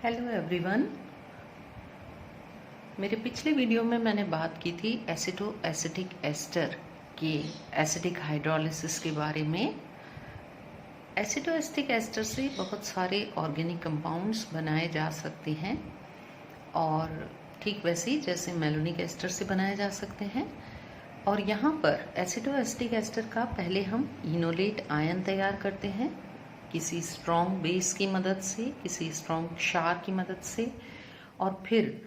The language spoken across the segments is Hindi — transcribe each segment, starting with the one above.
Hello everyone. मेरे पिछले वीडियो में मैंने बात की थी एसिटो एसिटिक एस्टर के एसिडिक हाइड्रोलिसिस के बारे में। एसिटो एसिटिक एस्टर से बहुत सारे ऑर्गेनिक कंपाउंड्स बनाए जा सकते हैं और ठीक वैसे ही जैसे मेलोनिक एस्टर से बनाए जा सकते हैं। और यहाँ पर एसिटो एसिटिक एस्टर का पहले हम इनोलेट आयन तैयार करते हैं किसी स्ट्रॉन्ग बेस की मदद से, किसी स्ट्रॉन्ग क्षार की मदद से, और फिर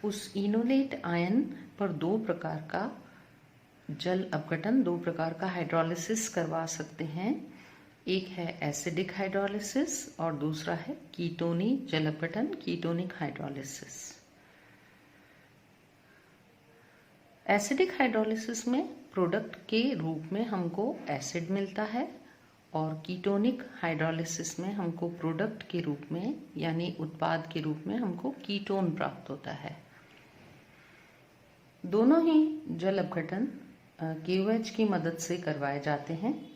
उस इनोलेट आयन पर दो प्रकार का जल अपघटन, दो प्रकार का हाइड्रोलिसिस करवा सकते हैं। एक है एसिडिक हाइड्रोलिसिस और दूसरा है कीटोनी जल अपघटन, कीटोनिक हाइड्रोलिसिस। एसिडिक हाइड्रोलिसिस में प्रोडक्ट के रूप में हमको एसिड मिलता है और कीटोनिक हाइड्रोलिसिस में हमको प्रोडक्ट के रूप में यानी उत्पाद के रूप में हमको कीटोन प्राप्त होता है। दोनों ही जल अपघटन KOH की मदद से करवाए जाते हैं।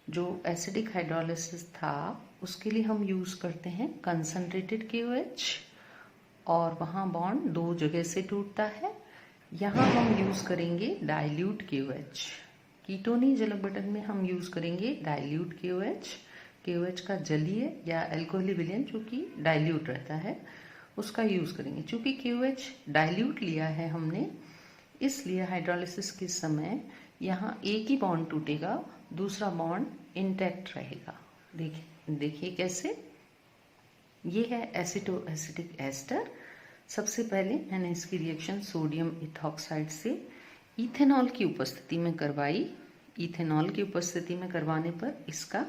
जो एसिडिक हाइड्रोलिसिस था उसके लिए हम यूज करते हैं कंसंट्रेटेड KOH और वहाँ बॉन्ड दो जगह से टूटता है। यहाँ हम यूज करेंगे डाइल्यूट KOH। कीटोनी जल अपघटन में हम यूज करेंगे डाइल्यूट KOH का जलीय या अल्कोहली विलयन जो कि डाइल्यूट रहता है उसका यूज करेंगे। चूंकि KOH डाइल्यूट लिया है हमने, इसलिए हाइड्रोलिसिस के समय यहाँ एक ही बॉन्ड टूटेगा, दूसरा बॉन्ड इंटैक्ट रहेगा। देखिए कैसे। ये है एसिटो एसिटिक एस्टर। सबसे पहले मैंने इसकी रिएक्शन सोडियम इथॉक्साइड से इथेनॉल की उपस्थिति में करवाई। इथेनॉल की उपस्थिति में करवाने पर इसका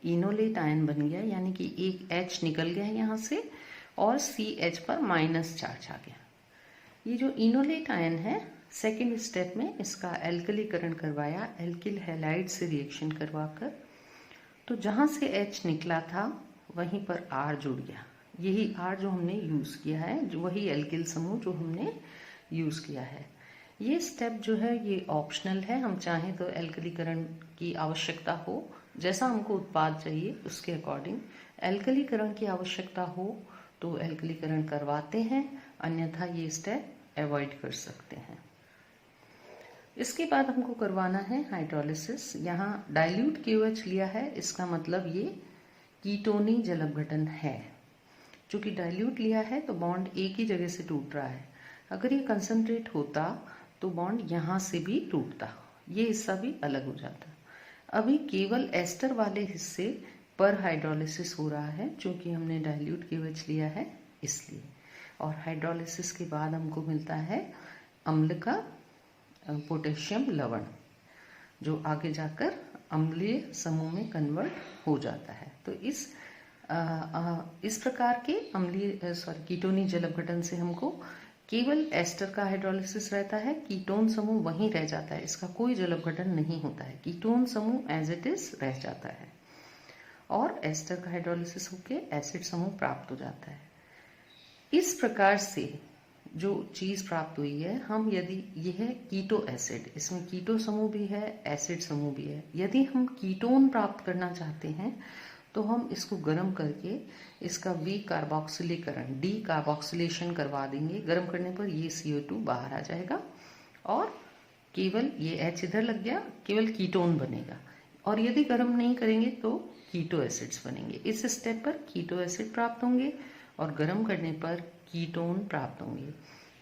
इनोलेट आयन बन गया, यानी कि एक H निकल गया है यहाँ से और CH पर माइनस चार्ज आ गया। ये जो इनोलेट आयन है, सेकेंड स्टेप में इसका एल्कलीकरण करवाया एल्किल हैलाइड से रिएक्शन करवाकर। तो जहाँ से H निकला था वहीं पर R जुड़ गया। यही R जो हमने यूज किया है, जो वही एल्किल समूह जो हमने यूज किया है। ये स्टेप जो है ये ऑप्शनल है। हम चाहें तो एल्कलीकरण की आवश्यकता हो, जैसा हमको उत्पाद चाहिए उसके अकॉर्डिंग एल्कलीकरण की आवश्यकता हो तो एल्कलीकरण करवाते हैं, अन्यथा ये स्टेप अवॉइड कर सकते हैं। इसके बाद हमको करवाना है हाइड्रोलिसिस। यहाँ डाइल्यूट KOH लिया है, इसका मतलब ये कीटोनी जल अपघटन है। चूंकि डाइल्यूट लिया है तो बॉन्ड एक ही जगह से टूट रहा है। अगर ये कंसंट्रेट होता तो बॉन्ड यहाँ से भी टूटता, ये हिस्सा भी अलग हो जाता। अभी केवल एस्टर वाले हिस्से पर हाइड्रोलिसिस हो रहा है, चूंकि हमने डाइल्यूट KOH लिया है इसलिए। और हाइड्रोलिसिस के बाद हमको मिलता है अम्ल का पोटेशियम लवण, जो आगे जाकर अम्लीय समूह में कन्वर्ट हो जाता है। तो इस प्रकार के कीटोनी जल अपघटन से हमको केवल एस्टर का हाइड्रोलिसिस रहता है, कीटोन समूह वहीं रह जाता है, इसका कोई जल अपघटन नहीं होता है, कीटोन समूह एज इट इज रह जाता है और एस्टर का हाइड्रोलिसिस होके एसिड समूह प्राप्त हो जाता है। इस प्रकार से जो चीज प्राप्त हुई है, हम यदि यह है कीटो एसिड, इसमें कीटो समूह भी है, एसिड समूह भी है। यदि हम कीटोन प्राप्त करना चाहते हैं तो हम इसको गर्म करके इसका विकार्बोक्सिलीकरण, डी कार्बोक्सिलेशन करवा देंगे। गर्म करने पर ये CO2 बाहर आ जाएगा और केवल ये H इधर लग गया, केवल कीटोन बनेगा। और यदि गर्म नहीं करेंगे तो कीटो एसिड्स बनेंगे। इस स्टेप पर कीटो एसिड प्राप्त होंगे और गर्म करने पर कीटोन प्राप्त होंगे।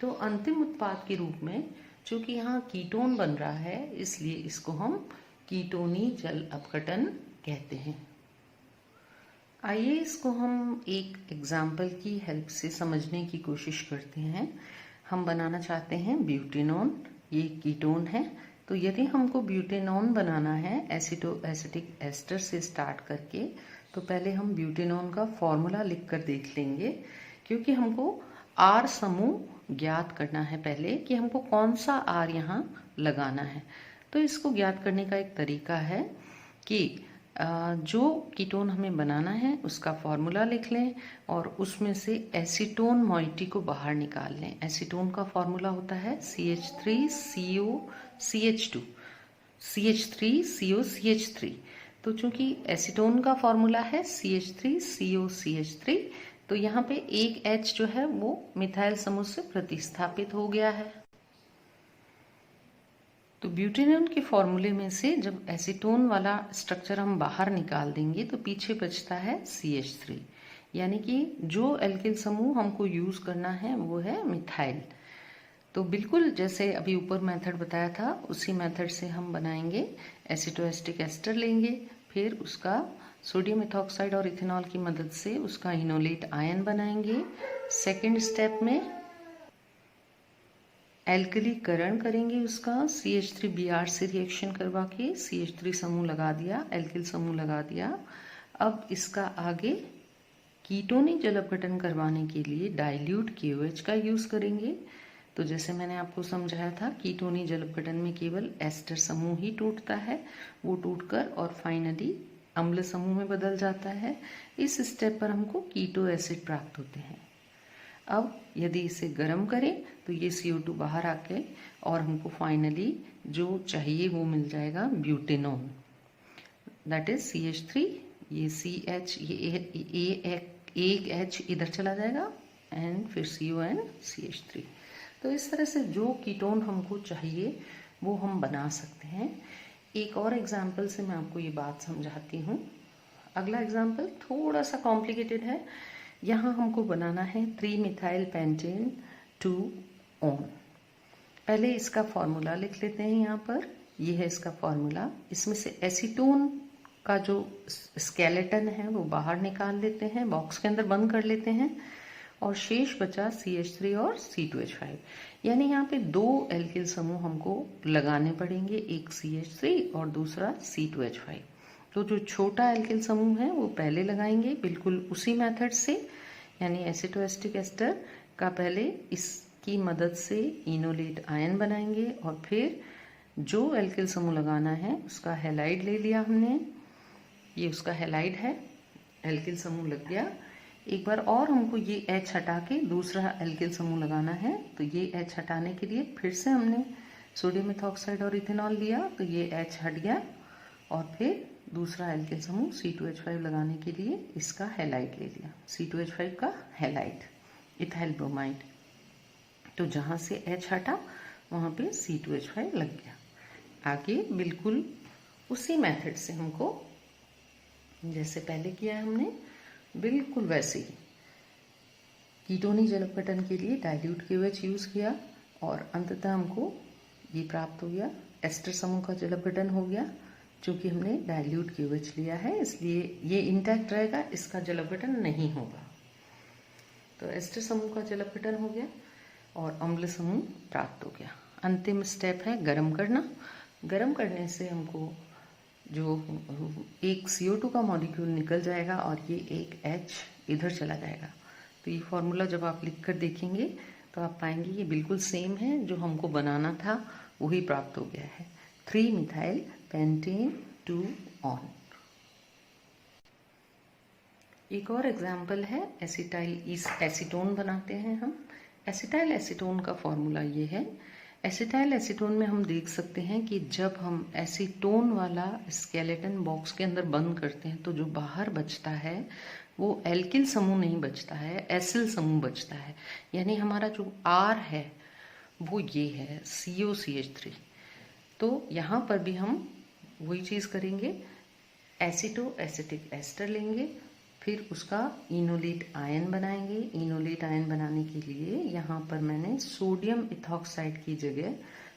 तो अंतिम उत्पाद के रूप में चूंकि यहाँ कीटोन बन रहा है, इसलिए इसको हम कीटोनी जल अपघटन कहते हैं। आइए इसको हम एक एग्जाम्पल की हेल्प से समझने की कोशिश करते हैं। हम बनाना चाहते हैं ब्यूटेनॉन, ये कीटोन है। तो यदि हमको ब्यूटेनॉन बनाना है एसिटो एसिटिक एस्टर से स्टार्ट करके, तो पहले हम ब्यूटेनॉन का फॉर्मूला लिख कर देख लेंगे, क्योंकि हमको R समूह ज्ञात करना है पहले कि हमको कौन सा R यहाँ लगाना है। तो इसको ज्ञात करने का एक तरीका है कि जो कीटोन हमें बनाना है उसका फॉर्मूला लिख लें और उसमें से एसीटोन मॉइटी को बाहर निकाल लें। एसीटोन का फॉर्मूला होता है CH3COCH2, CH3COCH3। तो चूंकि एसीटोन का फॉर्मूला है CH3COCH3, तो तो यहाँ पे एक H जो है वो मिथाइल समूह से प्रतिस्थापित हो गया है। तो ब्यूटेनॉन के फॉर्मूले में से जब एसीटोन वाला स्ट्रक्चर हम बाहर निकाल देंगे तो पीछे बचता है CH3, यानी कि जो एल्किल समूह हमको यूज करना है वो है मिथाइल। तो बिल्कुल जैसे अभी ऊपर मेथड बताया था उसी मेथड से हम बनाएंगे। एसिटोएस्टिक एस्टर लेंगे, फिर उसका सोडियम इथॉक्साइड और इथेनॉल की मदद से उसका इनोलेट आयन बनाएंगे। सेकेंड स्टेप में एल्कलीकरण करेंगे उसका, CH3Br से रिएक्शन करवा के CH3 समूह लगा दिया, एल्किल समूह लगा दिया। अब इसका आगे कीटोनिक जल अपघटन करवाने के लिए डाइल्यूट KOH का यूज करेंगे। तो जैसे मैंने आपको समझाया था, कीटोनिक जल अपघटन में केवल एस्टर समूह ही टूटता है, वो टूटकर और फाइनली अम्ल समूह में बदल जाता है। इस स्टेप पर हमको कीटो एसिड प्राप्त होते हैं। अब यदि इसे गर्म करें तो ये CO2 बाहर आके और हमको फाइनली जो चाहिए वो मिल जाएगा ब्यूटेनॉन, दैट इज CH3, ये CH, ये एक H इधर चला जाएगा एंड फिर CO एंड CH3। तो इस तरह से जो कीटोन हमको चाहिए वो हम बना सकते हैं। एक और एग्जाम्पल से मैं आपको ये बात समझाती हूँ। अगला एग्जाम्पल थोड़ा सा कॉम्प्लिकेटेड है। यहाँ हमको बनाना है 3-मिथाइल पेंटेन 2-ऑन। पहले इसका फॉर्मूला लिख लेते हैं। यहाँ पर ये है इसका फॉर्मूला। इसमें से एसीटोन का जो स्केलेटन है वो बाहर निकाल लेते हैं, बॉक्स के अंदर बंद कर लेते हैं, और शेष बचा CH3 और C2H5। यानी यहाँ पे दो एल्किल समूह हमको लगाने पड़ेंगे, एक CH3 और दूसरा C2H5। तो जो छोटा एल्किल समूह है वो पहले लगाएंगे बिल्कुल उसी मेथड से, यानी एसिटोएस्टिक एस्टर का पहले इसकी मदद से इनोलेट आयन बनाएंगे और फिर जो एल्किल समूह लगाना है उसका हैलाइड ले लिया हमने, ये उसका हैलाइड है, एल्किल समूह लग गया। एक बार और हमको ये H हटा के दूसरा एल्किल समूह लगाना है, तो ये H हटाने के लिए फिर से हमने सोडियम इथॉक्साइड और इथेनॉल लिया, तो ये H हट गया और फिर दूसरा एल्किल समूह C2H5 लगाने के लिए इसका हैलाइड ले लिया, C2H5 का हैलाइड, इथाइल ब्रोमाइड। तो जहाँ से H हटा वहाँ पे C2H5 लग गया। आगे बिल्कुल उसी मेथड से हमको जैसे पहले किया है हमने, बिल्कुल वैसे ही कीटोनिक जल अपघटन के लिए डाइल्यूट KOH यूज़ किया और अंततः हमको ये प्राप्त हो गया, एस्टर समूह का जल अपघटन हो गया। चूँकि हमने डाइल्यूट KOH लिया है इसलिए ये इंटैक्ट रहेगा, इसका जल अपघटन नहीं होगा। तो एस्टर समूह का जल अपघटन हो गया और अम्ल समूह प्राप्त हो गया। अंतिम स्टेप है गरम करना। गरम करने से हमको जो एक CO2 का मॉलिक्यूल निकल जाएगा और ये एक H इधर चला जाएगा। तो ये फॉर्मूला जब आप लिख कर देखेंगे तो आप पाएंगे ये बिल्कुल सेम है, जो हमको बनाना था वही प्राप्त हो गया है, 3-मिथाइल पेंटेन 2-ऑन। एक और एग्जाम्पल है एसिटाइल एसीटोन बनाते हैं हम। एसिटाइल एसीटोन का फॉर्मूला ये है। एसिटाइल एसीटोन में हम देख सकते हैं कि जब हम एसीटोन वाला स्केलेटन बॉक्स के अंदर बंद करते हैं तो जो बाहर बचता है वो एल्किल समूह नहीं बचता है, एसिल समूह बचता है। यानी हमारा जो R है वो ये है COCH3। तो यहाँ पर भी हम वही चीज़ करेंगे, एसिटो एसिटिक एस्टर लेंगे, फिर उसका इनोलेट आयन बनाएंगे। इनोलेट आयन बनाने के लिए यहाँ पर मैंने सोडियम इथॉक्साइड की जगह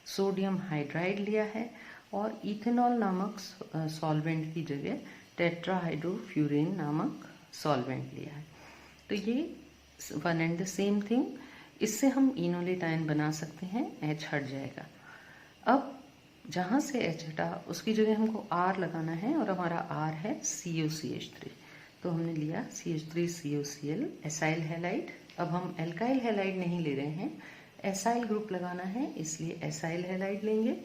सोडियम हाइड्राइड लिया है और इथेनॉल नामक सॉल्वेंट की जगह टेट्राहाइड्रोफ्यूरेन नामक सॉल्वेंट लिया है। तो ये one and the same thing, इससे हम इनोलेट आयन बना सकते हैं, H हट जाएगा। अब जहाँ से H हटा उसकी जगह हमको R लगाना है और हमारा R है COCH3। तो हमने लिया CH3COCl एसाइल हैलाइड। अब हम एल्काइल हैलाइड नहीं ले रहे हैं, एसाइल ग्रुप लगाना है, इसलिए एसाइल हैलाइड लेंगे।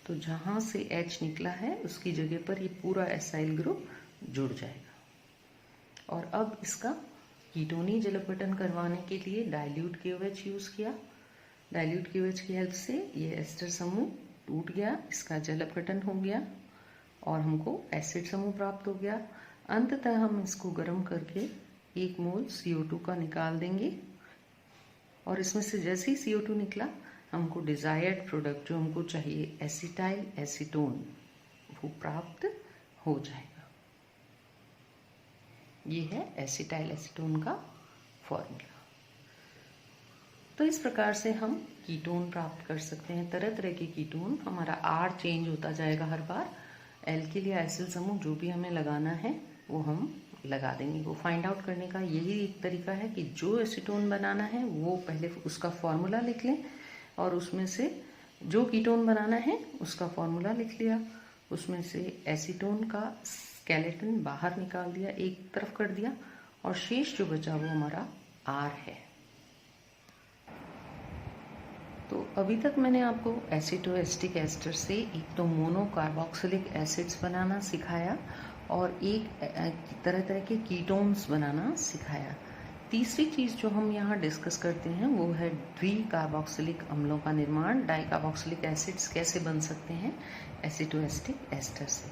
तो जहाँ से H निकला है उसकी जगह पर ये पूरा एसाइल ग्रुप जुड़ जाएगा। और अब इसका कीटोनिक जल अपघटन करवाने के लिए डाइल्यूट KOH यूज़ किया। डाइल्यूट KOH की हेल्प से ये एस्टर समूह टूट गया, इसका जल अपघटन हो गया और हमको एसिड समूह प्राप्त हो गया। अंततः हम इसको गर्म करके 1 मोल CO2 का निकाल देंगे और इसमें से जैसे ही CO2 निकला हमको डिजायर्ड प्रोडक्ट जो हमको चाहिए एसिटाइल एसीटोन वो प्राप्त हो जाएगा। ये है एसिटाइल एसीटोन का फॉर्मूला। तो इस प्रकार से हम कीटोन प्राप्त कर सकते हैं। तरह तरह के कीटोन, हमारा R चेंज होता जाएगा हर बार। एल्किल समूह जो भी हमें लगाना है वो हम लगा देंगे। वो फाइंड आउट करने का यही एक तरीका है कि जो एसीटोन बनाना है वो पहले उसका फॉर्मूला लिख लें और उसमें से जो कीटोन बनाना है उसका फॉर्मूला लिख लिया, उसमें से एसीटोन का स्केलेटन बाहर निकाल दिया, एक तरफ कर दिया और शेष जो बचा वो हमारा R है। तो अभी तक मैंने आपको एसिटोएस्टिक एस्टर से एक तो मोनो कार्बोक्सिलिक एसिड्स बनाना सिखाया और एक तरह तरह के कीटोन्स बनाना सिखाया। तीसरी चीज़ जो हम यहाँ डिस्कस करते हैं वो है द्विकार्बोक्सिलिक अम्लों का निर्माण, डाइकार्बोक्सिलिक एसिड्स कैसे बन सकते हैं एसिटोएस्टिक एस्टर से।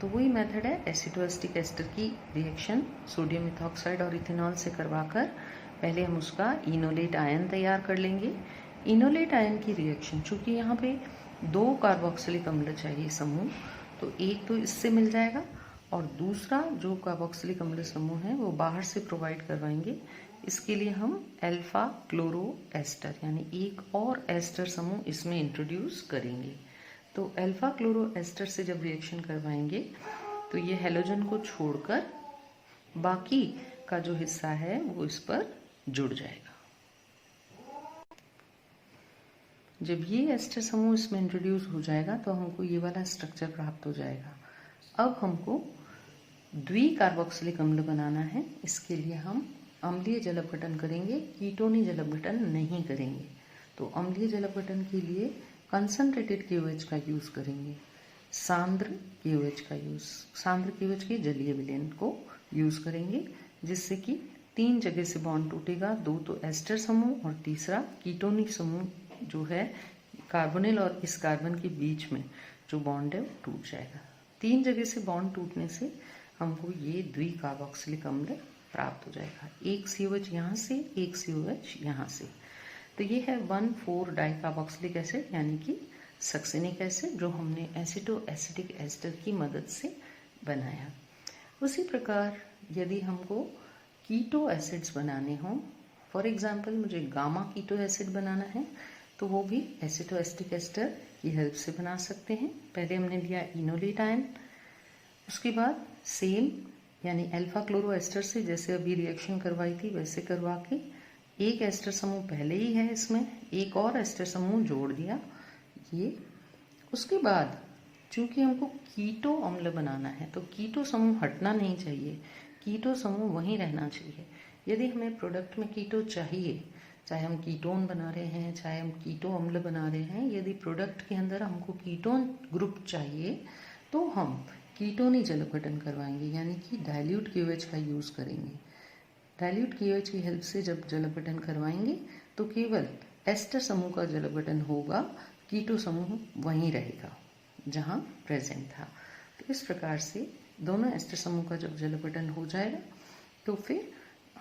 तो वही मेथड है, एसिटोएस्टिक एस्टर की रिएक्शन सोडियम मिथॉक्साइड और इथेनॉल से करवाकर पहले हम उसका इनोलेट आयन तैयार कर लेंगे। इनोलेट आयन की रिएक्शन, चूँकि यहाँ पे 2 कार्बोक्सिलिक अम्ल चाहिए समूह, तो एक तो इससे मिल जाएगा और दूसरा जो कार्बोक्सिलिक अम्ल समूह है वो बाहर से प्रोवाइड करवाएंगे। इसके लिए हम अल्फा क्लोरो एस्टर यानी एक और एस्टर समूह इसमें इंट्रोड्यूस करेंगे। तो अल्फा क्लोरो एस्टर से जब रिएक्शन करवाएंगे तो ये हेलोजन को छोड़कर बाकी का जो हिस्सा है वो इस पर जुड़ जाएगा। जब ये एस्टर समूह इसमें इंट्रोड्यूस हो जाएगा तो हमको ये वाला स्ट्रक्चर प्राप्त हो जाएगा। अब हमको द्विकार्बोक्सिलिक अम्ल बनाना है। इसके लिए हम अम्लीय जल अपघटन करेंगे, कीटोनी जल अपघटन नहीं करेंगे। तो अम्लीय जल अपघटन के लिए कंसंट्रेटेड KOH का यूज़ करेंगे, सांद्र KOH का यूज़, सांद्र KOH के जलीय विलयन को यूज़ करेंगे, जिससे कि 3 जगह से बॉन्ड टूटेगा। 2 तो एस्टर समूह और तीसरा कीटोनिक समूह जो है कार्बोनिल और इस कार्बन के बीच में जो बॉन्ड है वो टूट जाएगा। 3 जगह से बॉन्ड टूटने से हमको ये द्विकार्बोक्सिलिक अम्ल प्राप्त हो जाएगा। एक COH यहाँ से, एक COH यहाँ से। तो ये है 1,4 डाइकार्बोक्सिलिक एसिड यानी कि सक्सिनिक एसिड जो हमने एसिटोएसिटिक एस्टर की मदद से बनाया। उसी प्रकार यदि हमको कीटो एसिड्स बनाने हों, फॉर एग्जाम्पल मुझे गामा कीटो एसिड बनाना है, तो वो भी एसिटोएस्टिक एस्टर की हेल्प से बना सकते हैं। पहले हमने लिया इनोलेट आयन, उसके बाद सेम यानी अल्फा क्लोरो एस्टर से जैसे अभी रिएक्शन करवाई थी वैसे करवा के एक एस्टर समूह पहले ही है, इसमें एक और एस्टर समूह जोड़ दिया ये। उसके बाद चूंकि हमको कीटो अम्ल बनाना है तो कीटो समूह हटना नहीं चाहिए, कीटो समूह वहीं रहना चाहिए। यदि हमें प्रोडक्ट में कीटो चाहिए, चाहे हम कीटोन बना रहे हैं चाहे हम कीटो अम्ल बना रहे हैं, यदि प्रोडक्ट के अंदर हमको कीटोन ग्रुप चाहिए तो हम कीटोनी जल अपघटन करवाएंगे यानी कि डाइल्यूट KOH का यूज़ करेंगे। डाइल्यूट KOH की हेल्प से जब जल अपघटन करवाएंगे तो केवल एस्टर समूह का जल अपघटन होगा, कीटो समूह वहीं रहेगा जहाँ प्रेजेंट था। तो इस प्रकार से दोनों एस्टर समूह का जब जल अपघटन हो जाएगा तो फिर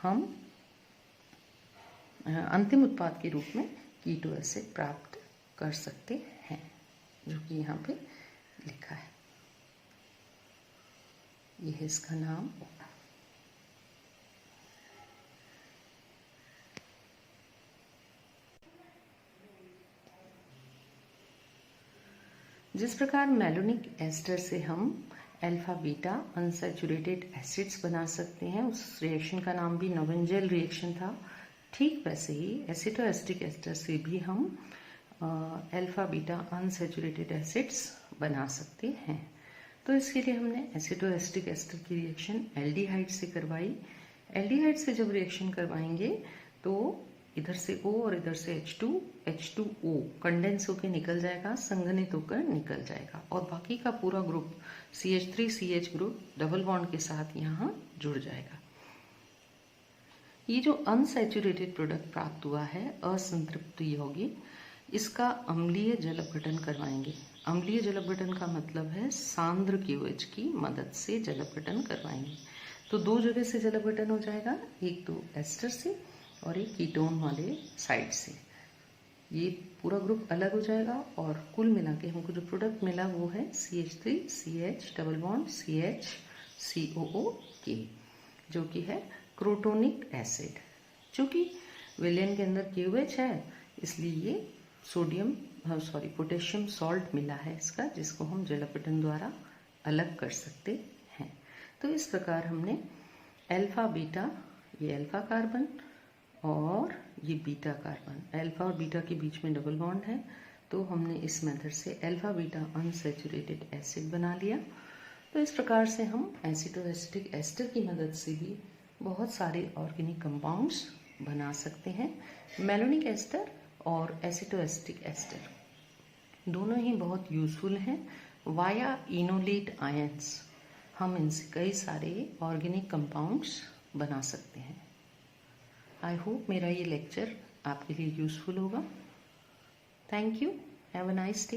हम अंतिम उत्पाद के रूप में कीटो एसिड प्राप्त कर सकते हैं, जो कि यहाँ पे लिखा है। ये है इसका नाम। जिस प्रकार मेलोनिक एस्टर से हम अल्फा बीटा अनसैचुरेटेड एसिड्स बना सकते हैं, उस रिएक्शन का नाम भी नोवेंजल रिएक्शन था, ठीक वैसे ही एसिटोएस्टिक एस्टर से भी हम अल्फा बीटा अनसैचुरेटेड एसिड्स बना सकते हैं। तो इसके लिए हमने एसिटोएस्टिक एस्टर की रिएक्शन एल्डिहाइड से करवाई। एल्डिहाइड से जब रिएक्शन करवाएंगे तो इधर से O और इधर से H2O कंडेंस होकर निकल जाएगा, संघनित होकर निकल जाएगा और बाकी का पूरा group CH3CH group double bond के साथ यहाँ जुड़ जाएगा। ये जो अनसैचुरेटेड प्रोडक्ट प्राप्त हुआ है असंतृप्त यौगिक, इसका अम्लीय जल अपघटन करवाएंगे। अम्लीय जल अपघटन का मतलब है सांद्र KOH की मदद से जल अपघटन करवाएंगे। तो दो जगह से जल अपघटन हो जाएगा, एक तो एस्टर से और एक कीटोन वाले साइड से। ये पूरा ग्रुप अलग हो जाएगा और कुल मिला के हमको जो प्रोडक्ट मिला वो है CH3 CH double bond CH COOK, जो कि है क्रोटोनिक एसिड। चूँकि विलयन के अंदर KOH है, इसलिए ये पोटेशियम सॉल्ट मिला है इसका, जिसको हम जल अपघटन द्वारा अलग कर सकते हैं। तो इस प्रकार हमने अल्फा बीटा, ये अल्फा कार्बन और ये बीटा कार्बन, अल्फा और बीटा के बीच में डबल बॉन्ड है, तो हमने इस मेथड से अल्फा बीटा अनसैचुरेटेड एसिड बना लिया। तो इस प्रकार से हम एसिटोएसिटिक एस्टर की मदद से भी बहुत सारे ऑर्गेनिक कंपाउंड्स बना सकते हैं। मेलोनिक एस्टर और एसिटोएसिटिक एस्टर दोनों ही बहुत यूजफुल हैं। वाया इनोलेट आयंस हम इनसे कई सारे ऑर्गेनिक कंपाउंड्स बना सकते हैं। आई होप मेरा ये लेक्चर आपके लिए यूजफुल होगा। Thank you, have a nice day.